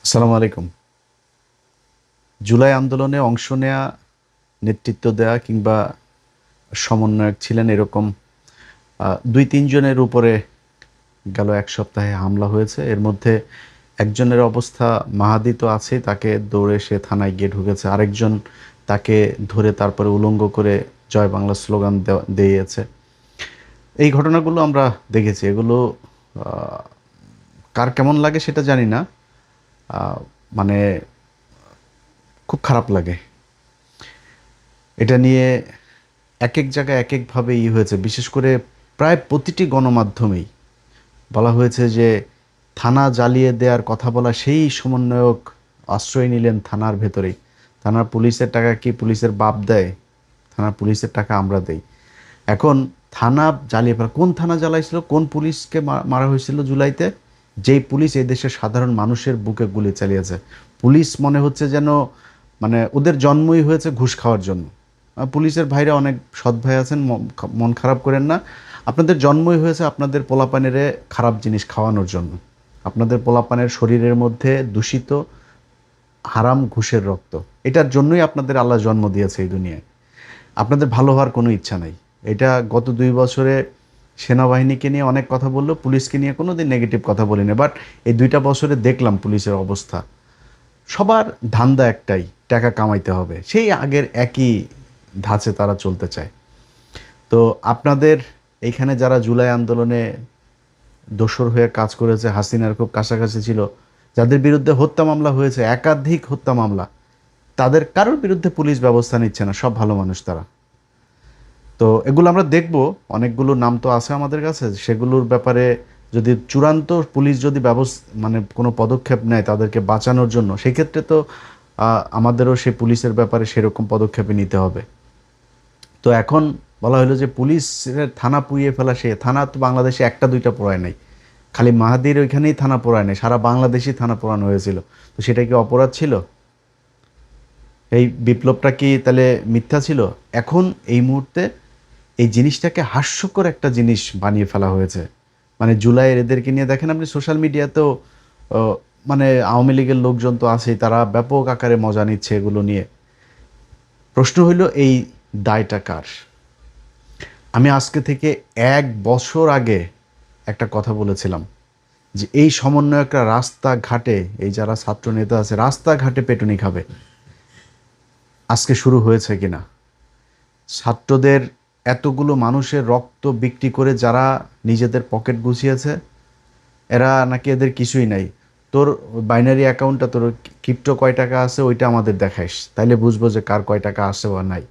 আসসালামু আলাইকুম। জুলাই আন্দোলনে অংশ নেয়া, নেতৃত্ব দেয়া কিংবা সমন্বয়ক ছিলেন এরকম ২-৩ জনের উপরে গেল ১ সপ্তাহে হামলা হয়েছে। এর মধ্যে একজনের অবস্থা মাহাদি তো আছেই, তাকে দৌড়ে সে থানায় গিয়ে ঢুকেছে। আরেকজন তাকে ধরে তারপরে উলঙ্গ করে জয় বাংলা স্লোগান দিয়েছে। এই ঘটনাগুলো আমরা দেখেছি। এগুলো আ কার কেমন লাগে সেটা জানি না। আ মানে খুব খারাপ লাগে। এটা নিয়ে একেক জায়গায় একেকভাবে হয়েছে। বিশেষ করে প্রায় প্রতিটি গণমাধ্যমেই বলা হয়েছে যে থানা জ্বালিয়ে দেওয়ার কথা বলা সেই সমন্বয়ক আশ্রয় নিলেন থানার ভেতরেই। থানার পুলিশের টাকা কি পুলিশের বাপ দেয়? থানার পুলিশের টাকা আমরা দেই। এখন থানা জ্বালিয়ে ফেলা, কোন থানা জ্বালাইছিল? কোন পুলিশকে মারা হয়েছিল জুলাইতে? যেই পুলিশ এই দেশের সাধারণ মানুষের বুকে গুলি চালিয়েছে। পুলিশ মনে হচ্ছে যেন মানে ওদের জন্মই হয়েছে ঘুষ খাওয়ার জন্য। পুলিশের ভাইরা অনেক সৎ ভাই আছেন, মন খারাপ করেন না। আপনাদের জন্মই হয়েছে আপনাদের পোলাপানেরে খারাপ জিনিস খাওয়ানোর জন্য। আপনাদের পোলাপানের শরীরের মধ্যে দূষিত হারাম ঘুষের রক্ত। এটার জন্যই আপনাদের আল্লাহ জন্ম দিয়েছে এই দুনিয়ায়। আপনাদের ভালো হওয়ার কোনো ইচ্ছা নাই। এটা গত ২ বছরে সেনাবাহিনীকে নিয়ে অনেক কথা বলল, পুলিশকে নিয়ে কোনোদিন নেগেটিভ কথা বলিনি। বাট এই ২টা বছরে দেখলাম পুলিশের অবস্থা। সবার ধান্দা একটাই, টাকা কামাইতে হবে। সেই আগের একই ধাঁচে তারা চলতে চায়। তো আপনাদের এইখানে যারা জুলাই আন্দোলনে দোসর হয়ে কাজ করেছে, হাসিনার খুব কাছাকাছি ছিল, যাদের বিরুদ্ধে হত্যা মামলা হয়েছে, একাধিক হত্যা মামলা, তাদের কারোর বিরুদ্ধে পুলিশ ব্যবস্থা নিচ্ছে না। সব ভালো মানুষ তারা। তো এগুলো আমরা দেখব। অনেকগুলো নাম তো আছে আমাদের কাছে। সেগুলোর ব্যাপারে যদি চূড়ান্ত পুলিশ যদি মানে কোনো পদক্ষেপ নেয় তাদেরকে বাঁচানোর জন্য, সেক্ষেত্রে তো আমাদেরও সেই পুলিশের ব্যাপারে সেরকম পদক্ষেপই নিতে হবে। তো এখন বলা হলো যে পুলিশের থানা পুড়িয়ে ফেলা, সে থানা তো বাংলাদেশে একটা দুইটা পোড়ায় নাই। খালি মাহাদির ওইখানেই থানা পোড়ায় নাই, সারা বাংলাদেশই থানা পোড়ানো হয়েছিল। তো সেটা কি অপরাধ ছিল? এই বিপ্লবটা কি তাহলে মিথ্যা ছিল? এখন এই মুহূর্তে এই জিনিসটাকে হাস্যকর একটা জিনিস বানিয়ে ফেলা হয়েছে। মানে জুলাইয়ের এদেরকে নিয়ে দেখেন আপনি সোশ্যাল মিডিয়াতেও মানে আওয়ামী লীগের লোকজন তো আছেই, তারা ব্যাপক আকারে মজা নিচ্ছে এগুলো নিয়ে। প্রশ্ন হইল এই দায়টা কার? আমি আজকে থেকে ১ বছর আগে একটা কথা বলেছিলাম যে এই সমন্বয়করা রাস্তাঘাটে, এই যারা ছাত্র নেতা আছে রাস্তাঘাটে পেটুনি খাবে। আজকে শুরু হয়েছে কিনা? ছাত্রদের এতগুলো মানুষের রক্ত বিক্রি করে যারা নিজেদের পকেট গুছিয়েছে, এরা নাকি এদের কিছুই নাই। তোর বাইনারি অ্যাকাউন্টটা, তোর ক্রিপ্টো কয় টাকা আছে ওইটা আমাদের দেখাইস, তাইলে বুঝবো যে কার কয় টাকা আছে বা নাই।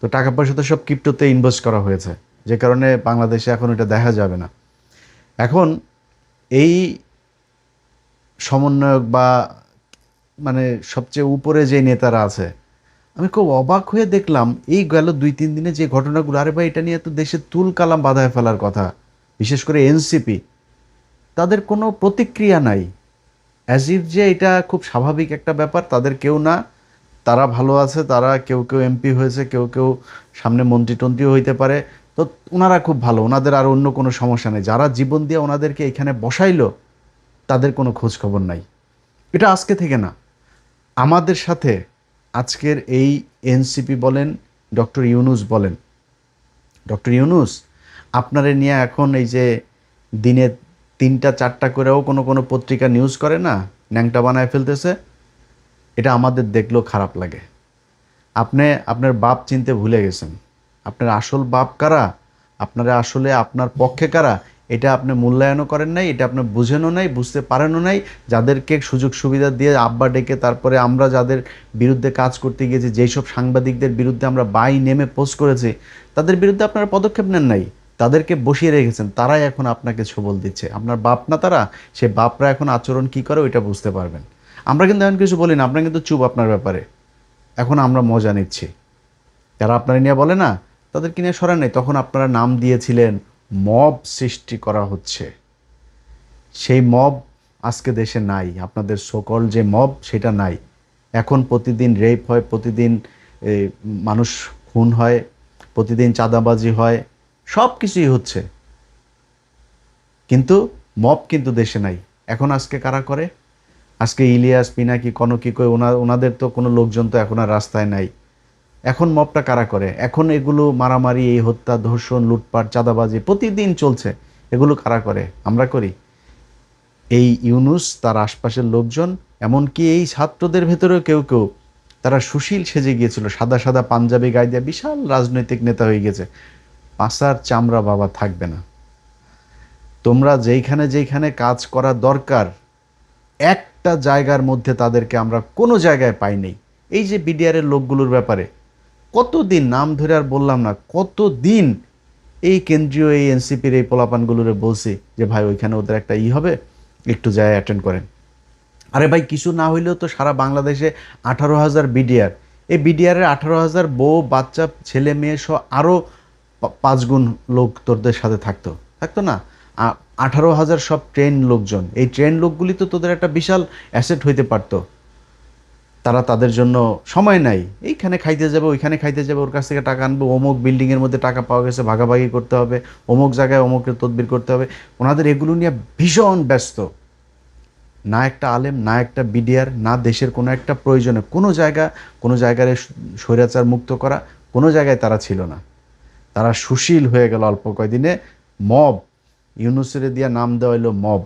তো টাকা পয়সা তো সব ক্রিপ্টোতে ইনভেস্ট করা হয়েছে, যে কারণে বাংলাদেশে এখন এটা দেখা যাবে না। এখন এই সমন্বয়ক বা মানে সবচেয়ে উপরে যে নেতারা আছে, আমি খুব অবাক হয়ে দেখলাম এই গেল ২-৩ দিনে যে ঘটনাগুলো, আরে ভাই এটা নিয়ে তো দেশে তুল কালাম বাধায় ফেলার কথা। বিশেষ করে এনসিপি, তাদের কোনো প্রতিক্রিয়া নাই। অ্যাজ ইফ যে এটা খুব স্বাভাবিক একটা ব্যাপার, তাদের কেউ না, তারা ভালো আছে, তারা কেউ কেউ এমপি হয়েছে, কেউ কেউ সামনে মন্ত্রী টন্ত্রীও হইতে পারে। তো ওনারা খুব ভালো, ওনাদের আর অন্য কোনো সমস্যা নেই। যারা জীবন দিয়ে ওনাদেরকে এখানে বসাইলো তাদের কোনো খোঁজ খবর নাই। এটা আজকে থেকে না, আমাদের সাথে আজকের এই এনসিপি বলেন, ডক্টর ইউনুস বলেন, ডক্টর ইউনুস আপনারে নিয়ে এখন এই যে দিনে ৩টা ৪টা করেও কোনো কোনো পত্রিকা নিউজ করে না, ন্যাংটা বানায় ফেলতেছে। এটা আমাদের দেখলেও খারাপ লাগে। আপনি আপনার বাপ চিনতে ভুলে গেছেন। আপনার আসল বাপ কারা, আপনারা আসলে আপনার পক্ষে কারা, এটা আপনি মূল্যায়নও করেন নাই, এটা আপনি বুঝেনও নাই, বুঝতে পারেনও নাই। যাদেরকে সুযোগ সুবিধা দিয়ে আব্বা ডেকে, তারপরে আমরা যাদের বিরুদ্ধে কাজ করতে গিয়েছি, যেই সব সাংবাদিকদের বিরুদ্ধে আমরা বাই নেমে পোস্ট করেছি, তাদের বিরুদ্ধে আপনারা পদক্ষেপ নেন নাই। তাদেরকে বসিয়ে রেখেছেন, তারাই এখন আপনাকে ছবল দিচ্ছে। আপনার বাপ না তারা, সে বাপরা এখন আচরণ কী করে ওইটা বুঝতে পারবেন। আমরা কিন্তু এখন কিছু বলি না, আপনারা কিন্তু চুপ আপনার ব্যাপারে। এখন আমরা মজা নিচ্ছি। যারা আপনারা নিয়ে বলে না, তাদেরকে নিয়ে সরেন নাই। তখন আপনারা নাম দিয়েছিলেন মব সৃষ্টি করা হচ্ছে। সেই মব আজকে দেশে নাই। আপনাদের সকল যে মব সেটা নাই। এখন প্রতিদিন রেপ হয়, প্রতিদিন মানুষ খুন হয়, প্রতিদিন চাঁদাবাজি হয়, সব কিছুই হচ্ছে, কিন্তু মব কিন্তু দেশে নাই। এখন আজকে কারা করে? আজকে ইলিয়াস, পিনাকি, কনকি কই ওনাদের তো কোনো লোকজন তো এখন আর রাস্তায় নাই। এখন মবটা কারা করে? এখন এগুলো মারামারি, এই হত্যা, ধর্ষণ, লুটপাট, চাঁদাবাজি প্রতিদিন চলছে। এগুলো কারা করে? আমরা করি। এই ইউনুস, তার আশপাশের লোকজন, এমনকি এই ছাত্রদের ভেতরেও কেউ কেউ তারা সুশীল সেজে গিয়েছিল, সাদা সাদা পাঞ্জাবি গায়ে দিয়ে বিশাল রাজনৈতিক নেতা হয়ে গেছে। পাছার চামড়া বাবা থাকবে না। তোমরা যেইখানে যেইখানে কাজ করা দরকার, একটা জায়গার মধ্যে তাদেরকে আমরা কোনো জায়গায় পাইনি। এই যে বিডিআরের লোকগুলোর ব্যাপারে কতদিন নাম ধরে আর বললাম না, কতদিন এই কেন্দ্রীয় এই এনসিপির এই পোলাপানগুলোরে বলছি যে ভাই ওইখানে ওদের একটা হবে, একটু যায় অ্যাটেন্ড করেন। আরে ভাই কিছু না হইলেও তো সারা বাংলাদেশে 18,000 বিডিআর, এই বিডিআরের 18,000 বউ বাচ্চা ছেলে মেয়ে সহ আরও 5 গুণ লোক তোদের সাথে থাকতো থাকতো না? 18,000 সব ট্রেন লোকজন, এই ট্রেন লোকগুলি তো তোদের একটা বিশাল অ্যাসেট হইতে পারতো। তারা তাদের জন্য সময় নাই, এইখানে খাইতে যাবে, ওইখানে খাইতে যাবে, ওর কাছ থেকে টাকা আনবে, অমুক বিল্ডিংয়ের মধ্যে টাকা পাওয়া গেছে ভাগাভাগি করতে হবে, অমুক জায়গায় অমুকের তদবির করতে হবে। ওনাদের এগুলো নিয়ে ভীষণ ব্যস্ত। না একটা আলেম, না একটা বিডিআর, না দেশের কোনো একটা প্রয়োজনে কোনো জায়গায় স্বৈরাচার মুক্ত করা কোনো জায়গায় তারা ছিল না। তারা সুশীল হয়ে গেল অল্প কয়দিনে। মব, ইউনুসের দিয়া নাম দেওয়া হইলো মব।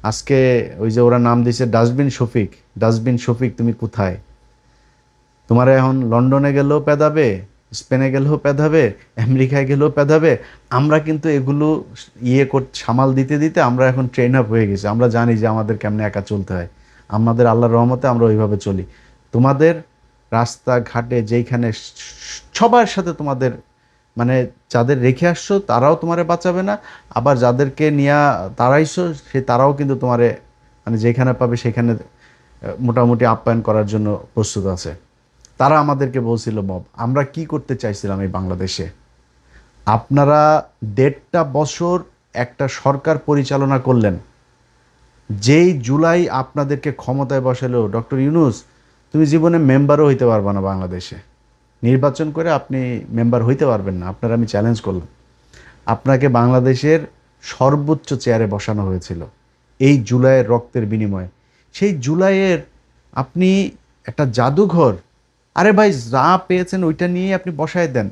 আজকে ওই যে ওরা নাম দিয়েছে ডাস্টবিন শফিক। ডাস্টবিন শফিক তুমি কোথায়? তোমার এখন লন্ডনে গেলেও পেদাবে, স্পেনে গেলেও পেদাবে, আমেরিকায় গেলেও পেদাবে। আমরা কিন্তু এগুলো সামাল দিতে দিতে আমরা এখন ট্রেন আপ হয়ে গেছি। আমরা জানি যে আমাদের কেমনে একা চলতে হয়। আমাদের আল্লাহর রহমতে আমরা ওইভাবে চলি। তোমাদের রাস্তাঘাটে যেইখানে সবার সাথে তোমাদের মানে যাদের রেখে আসছো তারাও তোমারে বাঁচাবে না, আবার যাদেরকে নিয়ে তাড়াইছো তারাও কিন্তু তোমারে মানে যেখানে পাবে সেখানে মোটামুটি আপ্যায়ন করার জন্য প্রস্তুত আছে। তারা আমাদেরকে বলছিল মব। আমরা কি করতে চাইছিলাম এই বাংলাদেশে? আপনারা 1.5 বছর একটা সরকার পরিচালনা করলেন, যেই জুলাই আপনাদেরকে ক্ষমতায় বসালো ডক্টর ইউনূস, তুমি জীবনে মেম্বারও হইতে পারবে না বাংলাদেশে। নির্বাচন করে আপনি মেম্বার হইতে পারবেন না। আপনার আমি চ্যালেঞ্জ করলাম। আপনাকে বাংলাদেশের সর্বোচ্চ চেয়ারে বসানো হয়েছিল এই জুলাইয়ের রক্তের বিনিময়ে। সেই জুলাইয়ের আপনি একটা জাদুঘর, আরে ভাই যা পেয়েছেন ওইটা নিয়ে আপনি বসায় দেন।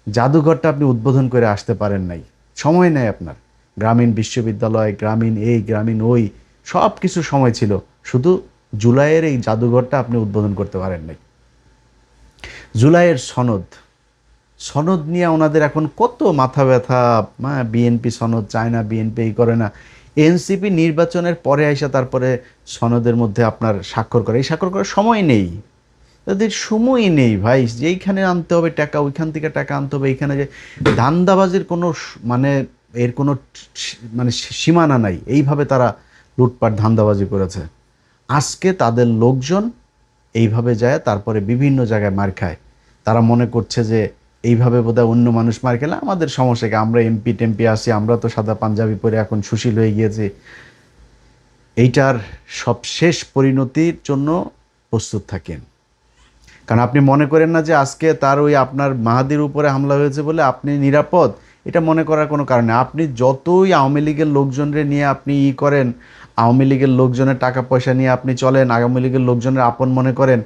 জাদুঘরটা আপনি উদ্বোধন করে আসতে পারেন নাই, সময় নেই আপনার। গ্রামীণ বিশ্ববিদ্যালয়, গ্রামীণ এই গ্রামীণ ওই সব কিছু সময় ছিল, শুধু জুলাইয়ের এই জাদুঘরটা আপনি উদ্বোধন করতে পারেন নাই। জুলাইয়ের সনদ, সনদ নিয়ে ওনাদের এখন কত মাথা ব্যথা। বিএনপি সনদ চায় না, বিএনপি এই করে না। এনসিপি নির্বাচনের পরে আইসা তারপরে সনদের মধ্যে আপনার স্বাক্ষর করে, এই স্বাক্ষর করার সময় নেই, তাদের সময় নেই ভাই। যেইখানে আনতে হবে টাকা ওইখান থেকে টাকা আনতে হবে। এইখানে যে ধান্দাবাজির কোনো মানে এর কোনো মানে সীমানা নাই। এইভাবে তারা লুটপাট ধান্দাবাজি করেছে। আজকে তাদের লোকজন এইভাবে যায় তারপরে বিভিন্ন জায়গায় মার খায়। তারা মনে করছে যে এইভাবে বোধহয় অন্য মানুষ মার খেলে আমাদের সমস্যা কি, আমরা এমপি টেমপি আসি, আমরা তো সাদা পাঞ্জাবি পরে এখন সুশীল হয়ে গিয়েছি। এইটার সব শেষ পরিণতির জন্য প্রস্তুত থাকেন। কারণ আপনি মনে করেন না যে আজকে তার ওই আপনার মাহাদির উপরে হামলা হয়েছে বলে আপনি নিরাপদ, এটা মনে করার কোনো কারণে। আপনি যতই আওয়ামী লীগের লোকজনরে নিয়ে আপনি করেন, আওয়ামী লীগের লোকজনের টাকা পয়সা নিয়ে আপনি চলেন, আওয়ামী লীগের লোকজনের আপন মনে করেন,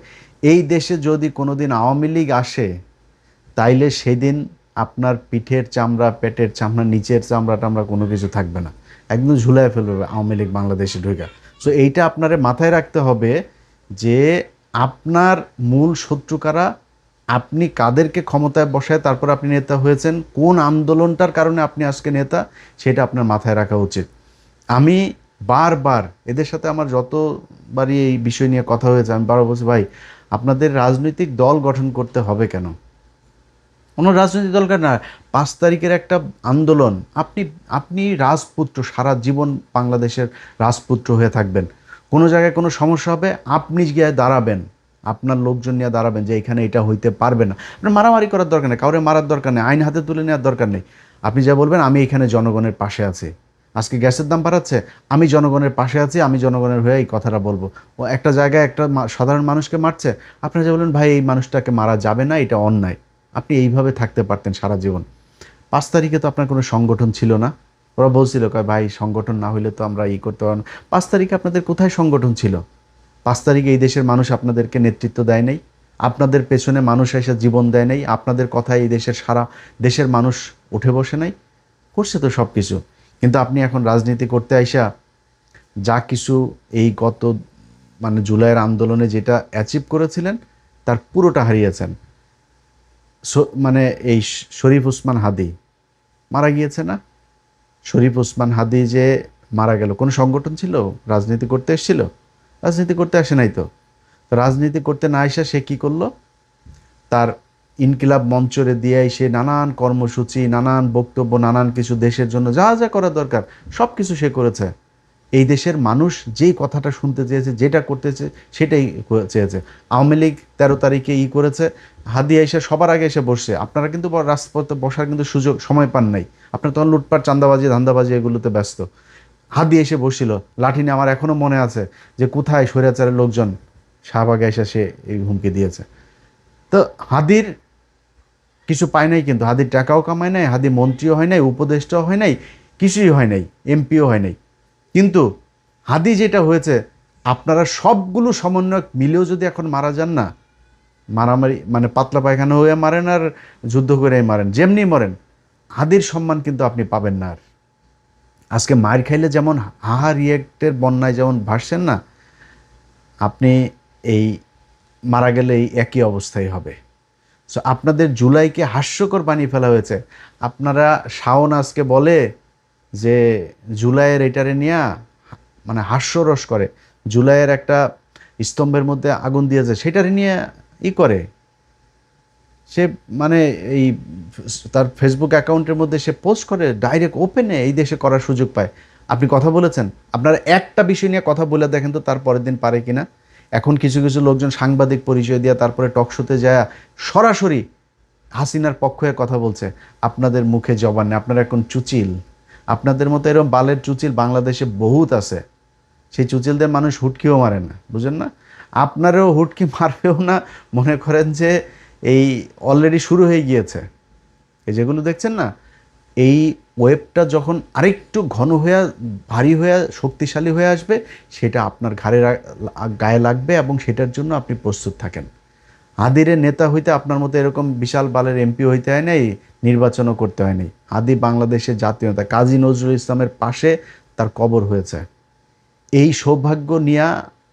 এই দেশে যদি কোনো দিন আওয়ামী লীগ আসে তাইলে সেদিন আপনার পিঠের চামড়া, পেটের চামড়া, নিচের চামড়া টামড়া কোনো কিছু থাকবে না, একদম ঝুলাই ফেলবে আওয়ামী লীগ বাংলাদেশে ঢুকা। সো এইটা আপনারে মাথায় রাখতে হবে যে আপনার মূল শত্রু কারা, আপনি কাদেরকে ক্ষমতায় বসায় তারপর আপনি নেতা হয়েছেন, কোন আন্দোলনটার কারণে আপনি আজকে নেতা, সেটা আপনার মাথায় রাখা উচিত। আমি বারবার এদের সাথে আমার যতবারই এই বিষয় নিয়ে কথা হয়েছে আমি বারবার বলছি, ভাই আপনাদের রাজনৈতিক দল গঠন করতে হবে কেন? কোনো রাজনৈতিক দরকার না। 5 তারিখের একটা আন্দোলন, আপনি রাজপুত্র, সারা জীবন বাংলাদেশের রাজপুত্র হয়ে থাকবেন। কোনো জায়গায় কোনো সমস্যা হবে আপনি গিয়ে দাঁড়াবেন, আপনার লোকজন নিয়ে দাঁড়াবেন যে এখানে এটা হইতে পারবে না। আপনার মারামারি করার দরকার নেই, কাউরে মারার দরকার নেই, আইন হাতে তুলে নেওয়ার দরকার নেই। আপনি যা বলবেন আমি এখানে জনগণের পাশে আছি, আজকে গ্যাসের দাম বাড়াচ্ছে, আমি জনগণের পাশে আছি, আমি জনগণের হয়ে এই কথাটা বলবো। ও একটা জায়গায় একটা সাধারণ মানুষকে মারছে, আপনারা যা বলবেন ভাই এই মানুষটাকে মারা যাবে না, এটা অন্যায়, আপনি এইভাবে থাকতে পারতেন সারা জীবন। 5 তারিখে তো আপনার কোনো সংগঠন ছিল না, ওরা বলছিল কয় ভাই সংগঠন না হইলে তো আমরা করতে পারবো না। 5 তারিখে আপনাদের কোথায় সংগঠন ছিল? 5 তারিখে এই দেশের মানুষ আপনাদেরকে নেতৃত্ব দেয় নাই? আপনাদের পেছনে মানুষ এসে জীবন দেয় নাই? আপনাদের কথায় এই দেশের সারা দেশের মানুষ উঠে বসে নাই? করছে তো সব কিছু। কিন্তু আপনি এখন রাজনীতি করতে আইসা যা কিছু এই গত জুলাইয়ের আন্দোলনে যেটা অ্যাচিভ করেছিলেন তার পুরোটা হারিয়েছেন। এই শরীফ ওসমান হাদি মারা গিয়েছে না? শরীফ ওসমান হাদি যে মারা গেল, কোনো সংগঠন ছিল? রাজনীতি করতে এসেছিল? রাজনীতি করতে আসে নাই তো। তো রাজনীতি করতে না এসে সে কী করলো? তার ইনকিলাব মঞ্চরে দিয়ে সে নানান কর্মসূচি, নানান বক্তব্য, নানান কিছু দেশের জন্য যা যা করা দরকার সব কিছু সে করেছে। এই দেশের মানুষ যেই কথাটা শুনতে চেয়েছে, যেটা করতে সেটাই চেয়েছে। আওয়ামী লীগ 13 তারিখে করেছে, হাদি এসে সবার আগে এসে বসছে। আপনারা কিন্তু রাজপথে বসার কিন্তু সময় পান নাই। আপনারা তখন লুটপাট, চাঁদাবাজি, ধান্দাবাজি এগুলোতে ব্যস্ত। হাদি এসে বসছিল লাঠি নিয়ে। আমার এখনও মনে আছে যে কোথায় স্বৈরাচারের লোকজন শাহবাগে এসে সে এই হুমকি দিয়েছে। তো হাদির কিছু পায় নাই, কিন্তু হাদির টাকাও কামায় নাই, হাদি মন্ত্রীও হয় নাই, উপদেষ্টাও হয় নাই, কিছুই হয় নাই, এমপিও হয় নাই। কিন্তু হাদি যেটা হয়েছে, আপনারা সবগুলো সমন্বয়ক মিলেও যদি এখন মারা যান না, মারামারি পাতলা পায়খানা হয়ে মারেন আর যুদ্ধ করে মারেন, যেমনি মরেন, হাদির সম্মান কিন্তু আপনি পাবেন না আর। আজকে মায়ের খাইলে যেমন হাহা রিয়েক্টের বন্যায় যেমন ভাসছেন না, আপনি এই মারা গেলে এই একই অবস্থাই হবে। সো আপনাদের জুলাইকে হাস্যকর বানিয়ে ফেলা হয়েছে। আপনারা শাওন আজকে বলে যে জুলাইয়ের এটারে নিয়ে হাস্যরস করে, জুলাইয়ের একটা স্তম্ভের মধ্যে আগুন দিয়েছে সেটারে নিয়ে করে সে এই তার ফেসবুক অ্যাকাউন্টের মধ্যে সে পোস্ট করে, ডাইরেক্ট ওপেনে এই দেশে করার সুযোগ পায়। আপনি কথা বলেছেন? আপনারা একটা বিষয় নিয়ে কথা বলে দেখেন তো তার পরের দিন পারে কিনা। এখন কিছু কিছু লোকজন সাংবাদিক পরিচয় দিয়ে তারপরে টকশোতে যায় সরাসরি হাসিনার পক্ষে কথা বলছে। আপনাদের মুখে জবান নেই, আপনারা এখন চুচিল। আপনাদের মতো এরকম বালের চুচিল বাংলাদেশে বহুত আছে। সেই চুচিলদের মানুষ হুটকিও মারে না, বুঝেন না? আপনারও হুটকি মারবেও না। মনে করেন যে এই অলরেডি শুরু হয়ে গিয়েছে। এই যেগুলো দেখছেন না, এই ওয়েবটা যখন আরেকটু ঘন হয়ে, ভারী হয়ে, শক্তিশালী হয়ে আসবে, সেটা আপনার গায়ে লাগবে এবং সেটার জন্য আপনি প্রস্তুত থাকেন। হাদিরে নেতা হইতে আপনার মতো এরকম বিশাল বালের এমপি হইতে হয় নাই, নির্বাচনও করতে হয় নাই। হাদি বাংলাদেশের জাতীয় নেতা, কাজী নজরুল ইসলামের পাশে তার কবর হয়েছে। এই সৌভাগ্য নিয়ে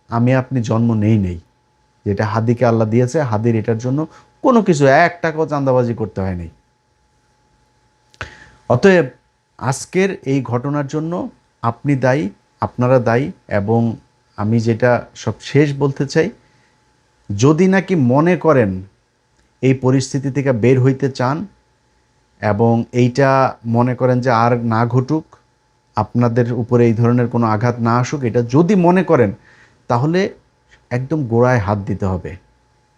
আমি আপনি জন্ম নেই, যেটা হাদিকে আল্লাহ দিয়েছে। হাদির এটার জন্য কোনো কিছু 1 টাকাও চাঁদাবাজি করতে হয়নি। অতএব আজকের এই ঘটনার জন্য আপনি দায়ী, আপনারা দায়ী। এবং আমি যেটা সব শেষ বলতে চাই, যদি নাকি মনে করেন এই পরিস্থিতি থেকে বের হইতে চান এবং এইটা মনে করেন যে আর না ঘটুক, আপনাদের উপরে এই ধরনের কোনো আঘাত না আসুক, এটা যদি মনে করেন, তাহলে একদম গোড়ায় হাত দিতে হবে।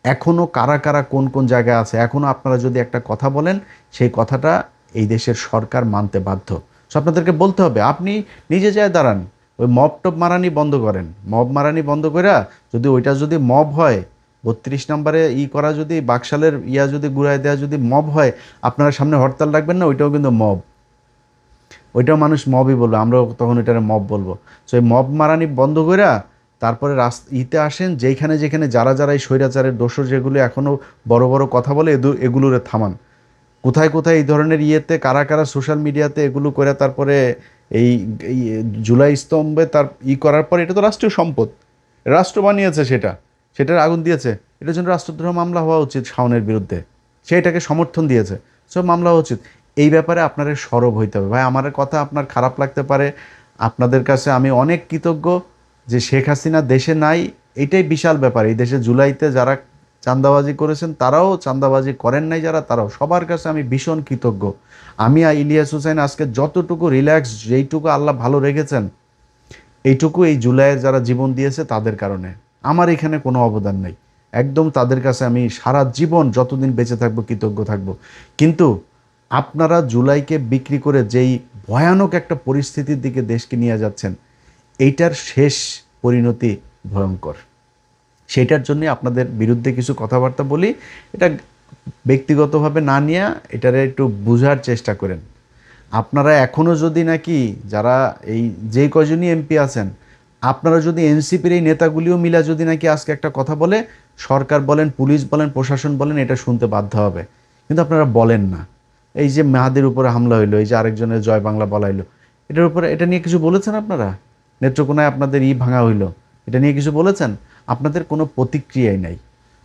এখনও কারা কারা কোন কোন জায়গায় আছে, এখনও আপনারা যদি একটা কথা বলেন, সেই কথাটা এই দেশের সরকার মানতে বাধ্য। সো আপনাদেরকে বলতে হবে, আপনি নিজে যায় দাঁড়ান, ওই মব টপ মারানি বন্ধ করেন। মব মারানি বন্ধ করে যদি ওইটা যদি মব হয়, 32 নম্বরে করা যদি বাকশালের যদি ঘুরায় দেওয়া যদি মব হয়, আপনারা সামনে হরতাল রাখবেন না? ওইটাও কিন্তু মব, ওইটাও মানুষ মবই বলবে, আমরাও তখন ওইটারে মব বলবো। সো এই মব মারানি বন্ধ করে তারপরে আসেন, যেখানে যেখানে যারা যারা এই স্বৈরাচারের দোষর যেগুলো এখনও বড় বড় কথা বলে, এগুলোরে থামান। কোথায় কোথায় এই ধরনের কারা কারা সোশ্যাল মিডিয়াতে এগুলো করে তারপরে এই জুলাই স্তম্ভে তার করার পর, এটা তো রাষ্ট্রীয় সম্পদ, রাষ্ট্র বানিয়েছে, সেটার আগুন দিয়েছে, এটার জন্য রাষ্ট্রদ্রোহ মামলা হওয়া উচিত শাওনের বিরুদ্ধে। সে এটাকে সমর্থন দিয়েছে, সব মামলা হওয়া উচিত। এই ব্যাপারে আপনাদের সরব হইতে হবে। ভাই, আমার কথা আপনার খারাপ লাগতে পারে, আপনাদের কাছে আমি অনেক কৃতজ্ঞ যে শেখ হাসিনা দেশে নাই, এটাই বিশাল ব্যাপার। এই দেশে জুলাইতে যারা চাঁদাবাজি করেছেন তারাও, চাঁদাবাজি করেন নাই যারা, তারাও, সবার কাছে আমি ভীষণ কৃতজ্ঞ। আমি ইলিয়াস হোসেন আজকে যতটুকু রিল্যাক্স, যেইটুকু আল্লাহ ভালো রেখেছেন, এইটুকু এই জুলাইয়ের যারা জীবন দিয়েছে তাদের কারণে। আমার এখানে কোনো অবদান নেই, একদম তাদের কাছে আমি সারা জীবন যতদিন বেঁচে থাকবো কৃতজ্ঞ থাকব। কিন্তু আপনারা জুলাইকে বিক্রি করে যেই ভয়ানক একটা পরিস্থিতির দিকে দেশকে নিয়ে যাচ্ছেন, এইটার শেষ পরিণতি ভয়ঙ্কর। সেটার জন্যে আপনাদের বিরুদ্ধে কিছু কথাবার্তা বলি। এটা ব্যক্তিগতভাবে না নিয়ে এটারে একটু বোঝার চেষ্টা করেন। আপনারা এখনও যদি নাকি যারা এই যে কয়জনই এমপি আছেন, আপনারা যদি এনসিপির এই নেতাগুলিও মিলা যদি নাকি আজকে একটা কথা বলে, সরকার বলেন, পুলিশ বলেন, প্রশাসন বলেন, এটা শুনতে বাধ্য হবে। কিন্তু আপনারা বলেন না। এই যে মেহাদির উপরে হামলা হইলো, এই যে আরেকজনের জয় বাংলা বলাইলো, এটার উপরে, এটা নিয়ে কিছু বলেছেন আপনারা? নেত্রকোনায় আপনাদের ভাঙা হইলো, এটা নিয়ে কিছু বলেছেন? আপনাদের কোনো প্রতিক্রিয়াই নাই।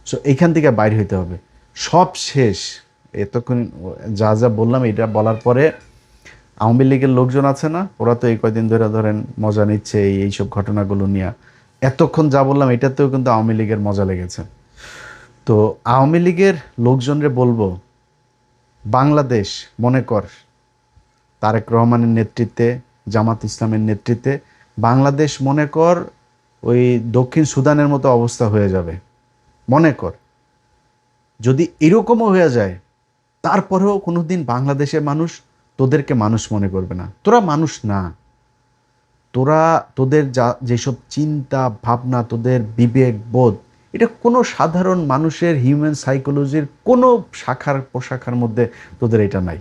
সো এইখান থেকে বাইর হইতে হবে। সব শেষ। এতক্ষণ যা যা বললাম, এটা বলার পরে আওয়ামী লীগের লোকজন আছে না, ওরা তো এই কয়দিন ধরে ধরেন মজা নিচ্ছে এইসব ঘটনাগুলো নিয়ে। এতক্ষণ যা বললাম এটাতেও কিন্তু আওয়ামী লীগের মজা লেগেছে। তো আওয়ামী লীগের লোকজনরে বলবো, বাংলাদেশ মনে কর তারেক রহমানের নেতৃত্বে, জামাত ইসলামের নেতৃত্বে বাংলাদেশ মনে কর ওই দক্ষিণ সুদানের মতো অবস্থা হয়ে যাবে। মনে কর যদি এরকমও হয়ে যায়, তারপরেও কোনোদিন বাংলাদেশের মানুষ তোদেরকে মানুষ মনে করবে না। তোরা মানুষ না। তোরা, তোদের যা যেসব চিন্তা ভাবনা, তোদের বিবেক বোধ, এটা কোনো সাধারণ মানুষের হিউম্যান সাইকোলজির কোনো শাখার প্রশাখার মধ্যে তোদের এটা নাই।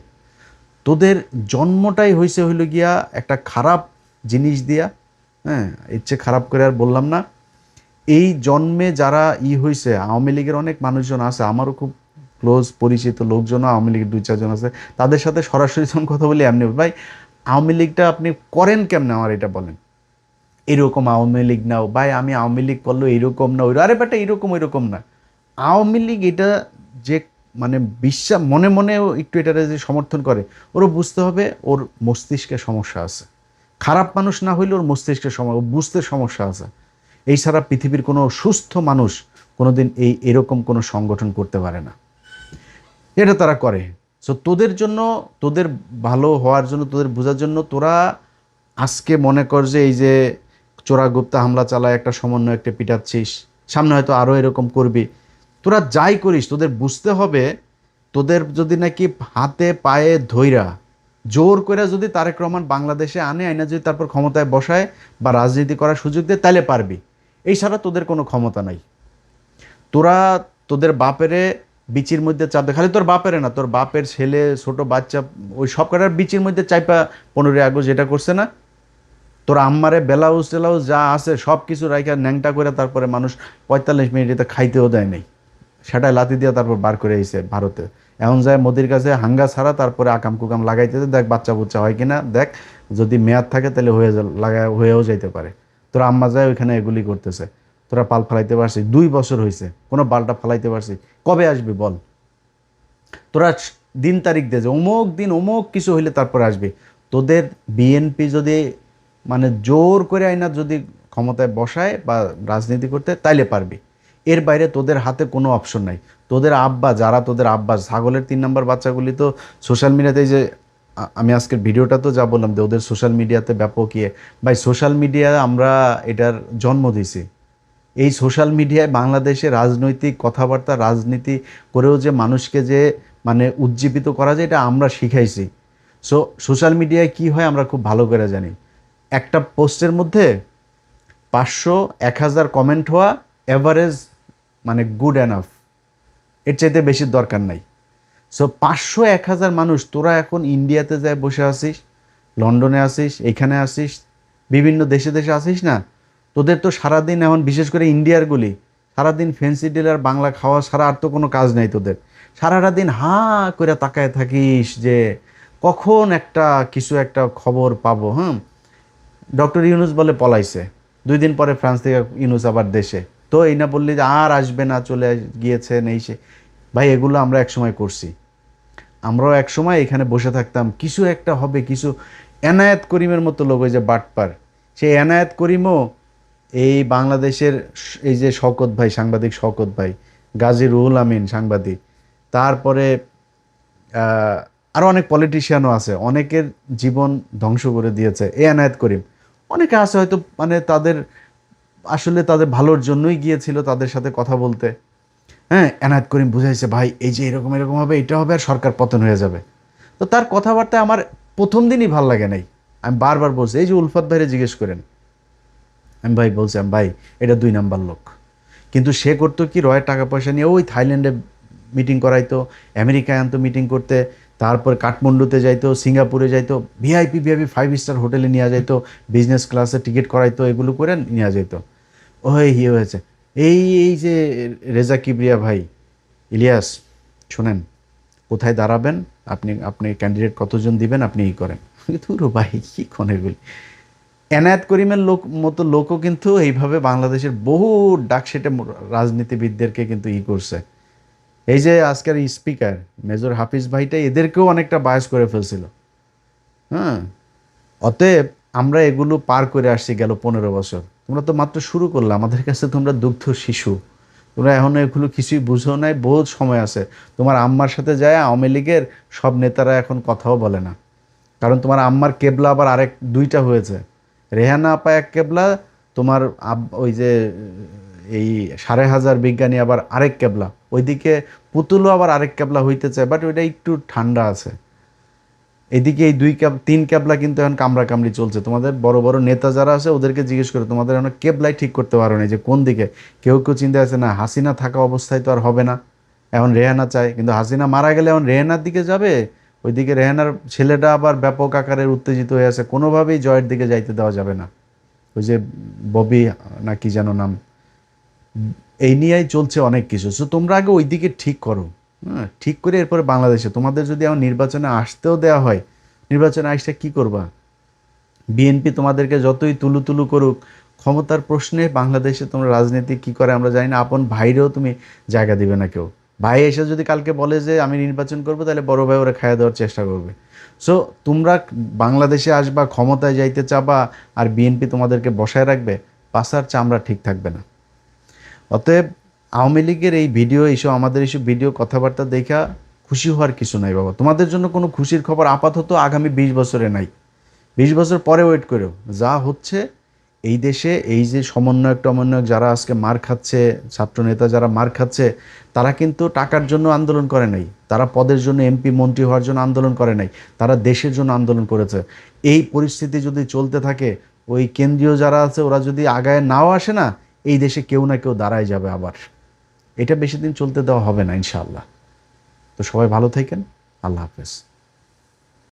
তোদের জন্মটাই হইল গিয়া একটা খারাপ জিনিস দিয়া। হ্যাঁ, ইচ্ছে খারাপ করে আর বললাম না। এই জন্মে যারা হয়েছে, আওয়ামী লীগের অনেক মানুষজন আছে, আমারও খুব ক্লোজ পরিচিত লোকজনও আওয়ামী লীগের 2-4 জন আছে, তাদের সাথে সরাসরি যখন কথা বলি এমনি, ভাই আওয়ামী লীগটা আপনি করেন কেমনে আমার এটা বলেন। এরকম আওয়ামী লীগ নাও ভাই, আমি আওয়ামী লীগ করলো এরকম না, ওই আরে বেটা এরকম ওইরকম না। আওয়ামী লীগ এটা যে মানে বিশ্বাস মনে মনেও একটু এটারে যে সমর্থন করে, ওরও বুঝতে হবে ওর মস্তিষ্কে সমস্যা আছে। খারাপ মানুষ না হইলে ওর মস্তিষ্কের বুঝতে সমস্যা আছে। এই ছাড়া পৃথিবীর কোনো সুস্থ মানুষ কোনোদিন এরকম কোনো সংগঠন করতে পারে না। এটা তারা করে। সো তোদের জন্য, তোদের ভালো হওয়ার জন্য, তোদের বোঝার জন্য, তোরা আজকে মনে কর যে এই যে চোরাগুপ্তা হামলা চালায় একটা সমন্বয় একটা পিটাচ্ছিস, সামনে হয়তো আরও এরকম করবি। তোরা যাই করিস, তোদের বুঝতে হবে, তোদের যদি নাকি হাতে পায়ে ধইরা জোর করে যদি তারেক রহমান বাংলাদেশে আনে, আইনা যদি তারপর ক্ষমতায় বসায় বা রাজনীতি করার সুযোগ দেয়, তাহলে পারবি। এই ছাড়া তোদের কোনো ক্ষমতা নাই। তোরা তোদের বাপেরে বিচির মধ্যে চাপ দে, খালি তোর বাপেরে না, তোর বাপের ছেলে, ছোট বাচ্চা, ওই সব কটার বিচির মধ্যে চাইপা 15ই আগস্ট যেটা করছে না, তোর আম্মারে ব্লাউজ টেলাউজ যা আছে সব কিছু রাইখা ন্যাংটা করে তারপরে মানুষ 45 মিনিটে খাইতেও দেয় নাই, সেটাই লাতি দিয়ে তারপর বার করে আইছে ভারতে। এখন যায় মোদির কাছে হাঙ্গা ছাড়া, তারপরে আকাম কুকাম লাগাইতেছে, দেখ বাচ্চা বুচ্চা হয় কিনা, দেখ যদি মেয়াদ থাকে তাহলে হয়েও যাইতে পারে। তোর আম্মা যায় ওইখানে এগুলি করতেছে, তোরা পাল ফালাইতে পারছিস? 2 বছর হয়েছে, কোনো পালটা ফালাইতে পারছিস? কবে আসবি বল? তোরা দিন তারিখ দে যে অমুক দিন অমুক কিছু হইলে তারপরে আসবি। তোদের বিএনপি যদি মানে জোর করে আইনা যদি ক্ষমতায় বসায় বা রাজনীতি করতে, তাইলে পারবি। এর বাইরে তোদের হাতে কোনো অপশন নাই। তোদের আব্বা, যারা তোদের আব্বা, ছাগলের 3 নম্বর বাচ্চাগুলি তো সোশ্যাল মিডিয়াতে, যে আমি আজকের ভিডিওটা তো যা বললাম যে ওদের সোশ্যাল মিডিয়াতে ব্যাপক ভাই সোশ্যাল মিডিয়া আমরা এটার জন্ম দিছি। এই সোশ্যাল মিডিয়ায় বাংলাদেশে রাজনৈতিক কথাবার্তা, রাজনীতি করেও যে মানুষকে যে মানে উজ্জীবিত করা যায়, এটা আমরা শিখাইছি। সো সোশ্যাল মিডিয়ায় কি হয় আমরা খুব ভালো করে জানি। একটা পোস্টের মধ্যে 500-1000 কমেন্ট হওয়া এভারেজ, মানে গুড এনাফ, এর চাইতে বেশি দরকার নাই। সো 500-1000 মানুষ, তোরা এখন ইন্ডিয়াতে যায় বসে আসিস, লন্ডনে আসিস, এইখানে আসিস, বিভিন্ন দেশে দেশে আসিস না, তোদের তো সারাদিন এখন বিশেষ করে ইন্ডিয়ারগুলি সারাদিন ফেন্সি ডিলার বাংলা খাওয়া ছাড়া আর তো কোনো কাজ নাই তোদের। সারাটা দিন হাঁ করে তাকায় থাকিস যে কখন একটা কিছু একটা খবর পাবো। ডক্টর ইউনুস বলে পলাইছে, 2 দিন পরে ফ্রান্স থেকে ইউনুস আবার দেশে, তো এই না বললি যে আর আসবে না, চলে গিয়েছে নেই সে। ভাই এগুলো আমরা একসময় করছি। আমরাও একসময় এখানে বসে থাকতাম, কিছু একটা হবে, কিছু। এনায়েত করিমের মতো লোক, ওই যে বাটপার, সেই এনায়েত করিমও এই বাংলাদেশের এই যে শওকত ভাই, সাংবাদিক শওকত ভাই, গাজী রুহুল আমিন সাংবাদিক, তারপরে আরও অনেক পলিটিশিয়ানও আছে, অনেকের জীবন ধ্বংস করে দিয়েছে এই এনায়েত করিম। অনেকে আছে হয়তো মানে তাদের আসলে তাদের ভালোর জন্যই গিয়েছিল তাদের সাথে কথা বলতে। এনায়েত করিম বুঝাইছে ভাই এই যে এরকম এরকম হবে, এটা হবে আর সরকার পতন হয়ে যাবে। তো তার কথাবার্তা আমার প্রথম দিনই ভাল লাগে নাই। আমি বারবার বলছি, এই যে উলফাত ভাইরে জিজ্ঞেস করেন, আমি ভাই বলছি, আমি ভাই এটা 2 নাম্বার লোক। কিন্তু সে করতো কি, রয়ের টাকা পয়সা নিয়ে ওই থাইল্যান্ডে মিটিং করাইতো, আমেরিকায় আনতো মিটিং করতে, তারপরে কাঠমান্ডুতে যাইতো, সিঙ্গাপুরে যাইতো, ভিআইপি ভিআইপি 5 স্টার হোটেলে নিয়ে যাইতো, বিজনেস ক্লাসে টিকিট করাইতো, এগুলো করে নিয়ে যাইতো। ওই হয়েছে এই এই যে রেজা কিবরিয়া ভাই, ইলিয়াস, শোনেন, কোথায় দাঁড়াবেন আপনি, আপনি ক্যান্ডিডেট কতজন দিবেন আপনি করেন। ধুরো ভাই কী কোন এগুলি। এনায়েত করিমের মতো লোকও কিন্তু এইভাবে বাংলাদেশের বহু ডাকসেটে রাজনীতিবিদদেরকে কিন্তু করছে। এই যে আজকের স্পিকার মেজর হাফিজ ভাইটা এদেরকেও অনেকটা বায়াস করে ফেলছিল। হ্যাঁ, অতএব আমরা এগুলো পার করে আসছি গেল 15 বছর। তোমরা তো মাত্র শুরু করলে, আমাদের কাছে তোমরা দুগ্ধ শিশু, তোমরা এখনো এগুলো কিছুই বুঝো নাই, বহুত সময় আছে। তোমার আম্মার সাথে যায় আওয়ামী লীগের সব নেতারা এখন কথাও বলে না, কারণ তোমার আম্মার কেবলা আবার আরেক দুইটা হয়েছে। রেহানা আপা এক কেবলা, তোমার ওই যে এই 5,500 বিজ্ঞানী আবার আরেক কেবলা, ওইদিকে পুতুলও আবার আরেক কেবলা হইতে চায়, বাট ওইটা একটু ঠান্ডা আছে। এদিকে এই 3 ক্যাবলা কিন্তু এখন কামড়াকামড়ি চলছে। তোমাদের বড় বড় নেতা যারা আছে ওদেরকে জিজ্ঞেস করে, তোমাদের এখন কেবলাই ঠিক করতে পারো না যে কোন দিকে। কেউ কেউ চিন্তা আছে না হাসিনা থাকা অবস্থায় তো আর হবে না, এখন রেহানা চায়, কিন্তু হাসিনা মারা গেলে এখন রেহানার দিকে যাবে। ওইদিকে রেহানার ছেলেটা আবার ব্যাপক আকারের উত্তেজিত হয়ে আছে, কোনোভাবেই জয়ের দিকে যাইতে দেওয়া যাবে না। ওই যে ববি না কি যেন নাম, এই নিয়েই চলছে অনেক কিছু। সো তোমরা আগে ওই দিকে ঠিক করো, হ্যাঁ, ঠিক করে এরপরে বাংলাদেশে তোমাদের যদি এখন নির্বাচনে আসতেও দেওয়া হয়, নির্বাচনে আসতে কি করবা? বিএনপি তোমাদেরকে যতই তুলু তুলু করুক, ক্ষমতার প্রশ্নে বাংলাদেশে তোমরা রাজনীতি কি করে আমরা জানি না, আপন ভাইরেও তুমি জায়গা দিবে না কেউ। ভাই এসে যদি কালকে বলে যে আমি নির্বাচন করবো, তাহলে বড় ভাই ওরা খাইয়ে দেওয়ার চেষ্টা করবে। সো তোমরা বাংলাদেশে আসবা, ক্ষমতায় যাইতে চাবা, আর বিএনপি তোমাদেরকে বসায় রাখবে, পাশার চামড়া ঠিক থাকবে না। অতএব আওয়ামী লীগের এই ভিডিও, এইসব আমাদের এইসব ভিডিও কথাবার্তা দেখা খুশি হওয়ার কিছু নাই বাবা। তোমাদের জন্য কোনো খুশির খবর আপাতত আগামী 20 বছরে নাই। 20 বছর পরে ওয়েট করো। যা হচ্ছে এই দেশে, এই যে সমন্বয়ক টমন্বয়ক যারা আজকে মার খাচ্ছে, ছাত্রনেতা যারা মার খাচ্ছে, তারা কিন্তু টাকার জন্য আন্দোলন করে নাই, তারা পদের জন্য, এমপি মন্ত্রী হওয়ার জন্য আন্দোলন করে নাই, তারা দেশের জন্য আন্দোলন করেছে। এই পরিস্থিতি যদি চলতে থাকে, ওই কেন্দ্রীয় যারা আছে ওরা যদি আগায় নাও আসে না, এই দেশে কেউ না কেউ দাঁড়ায় যাবে আবার। এটা বেশি দিন চলতে দেওয়া হবে না ইনশাআল্লাহ। তো সবাই ভালো থাকেন, আল্লাহ হাফেজ।